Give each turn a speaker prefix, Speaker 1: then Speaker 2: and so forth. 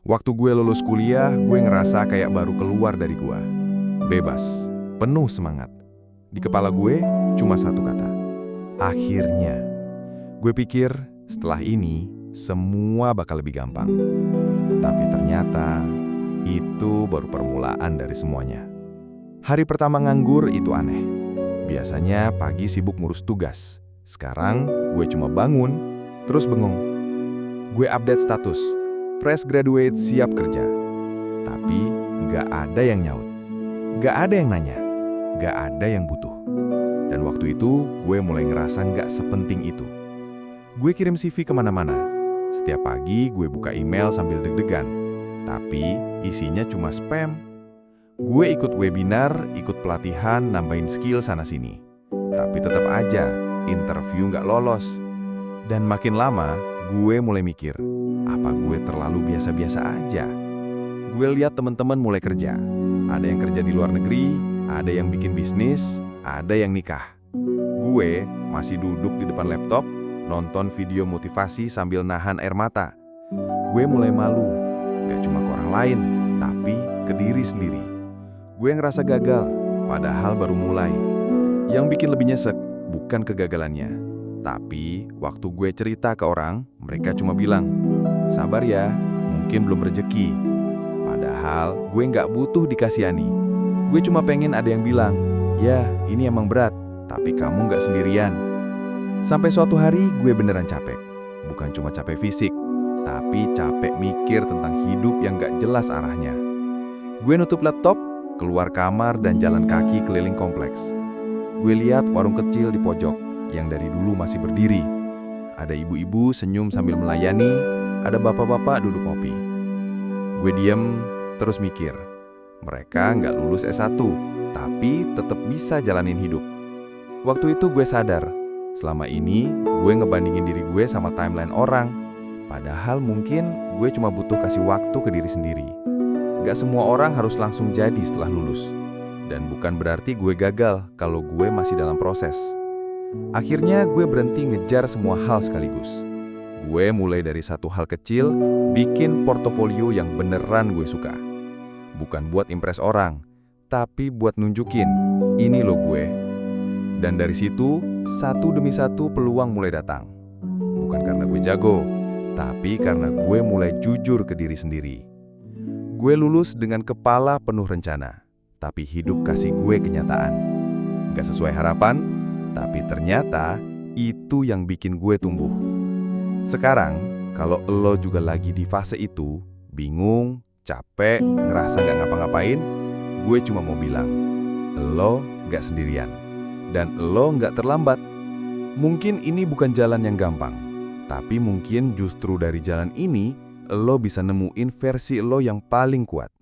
Speaker 1: Waktu gue lulus kuliah, gue ngerasa kayak baru keluar dari gua. Bebas, penuh semangat. Di kepala gue cuma satu kata. Akhirnya. Gue pikir setelah ini semua bakal lebih gampang. Tapi ternyata itu baru permulaan dari semuanya. Hari pertama nganggur itu aneh. Biasanya pagi sibuk ngurus tugas. Sekarang gue cuma bangun, terus bengong. Gue update status. Fresh graduate siap kerja. Tapi nggak ada yang nyaut. Nggak ada yang nanya. Nggak ada yang butuh. Dan waktu itu gue mulai ngerasa nggak sepenting itu. Gue kirim CV kemana-mana. Setiap pagi gue buka email sambil deg-degan. Tapi isinya cuma spam. Gue ikut webinar, ikut pelatihan, nambahin skill sana-sini. Tapi tetap aja interview nggak lolos. Dan makin lama gue mulai mikir, apa gue terlalu biasa-biasa aja? Gue lihat teman-teman mulai kerja. Ada yang kerja di luar negeri, ada yang bikin bisnis, ada yang nikah. Gue masih duduk di depan laptop, nonton video motivasi sambil nahan air mata. Gue mulai malu, gak cuma ke orang lain, tapi ke diri sendiri. Gue ngerasa gagal, padahal baru mulai. Yang bikin lebih nyesek, bukan kegagalannya. Tapi, waktu gue cerita ke orang, mereka cuma bilang, sabar ya, mungkin belum rezeki. Padahal, gue nggak butuh dikasihani. Gue cuma pengen ada yang bilang, ya, ini emang berat, tapi kamu nggak sendirian. Sampai suatu hari, gue beneran capek. Bukan cuma capek fisik, tapi capek mikir tentang hidup yang nggak jelas arahnya. Gue nutup laptop, keluar kamar dan jalan kaki keliling kompleks. Gue lihat warung kecil di pojok yang dari dulu masih berdiri. Ada ibu-ibu senyum sambil melayani, ada bapak-bapak duduk ngopi. Gue diem, terus mikir. Mereka nggak lulus S1, tapi tetap bisa jalanin hidup. Waktu itu gue sadar, selama ini gue ngebandingin diri gue sama timeline orang. Padahal mungkin gue cuma butuh kasih waktu ke diri sendiri. Nggak semua orang harus langsung jadi setelah lulus. Dan bukan berarti gue gagal kalau gue masih dalam proses. Akhirnya gue berhenti ngejar semua hal sekaligus. Gue mulai dari satu hal kecil, bikin portofolio yang beneran gue suka. Bukan buat impress orang, tapi buat nunjukin, ini loh gue. Dan dari situ, satu demi satu peluang mulai datang. Bukan karena gue jago, tapi karena gue mulai jujur ke diri sendiri. Gue lulus dengan kepala penuh rencana, tapi hidup kasih gue kenyataan. Gak sesuai harapan, tapi ternyata itu yang bikin gue tumbuh. Sekarang, kalau lo juga lagi di fase itu, bingung, capek, ngerasa gak ngapa-ngapain, gue cuma mau bilang, lo gak sendirian. Dan lo gak terlambat. Mungkin ini bukan jalan yang gampang, tapi mungkin justru dari jalan ini, lo bisa nemuin versi lo yang paling kuat.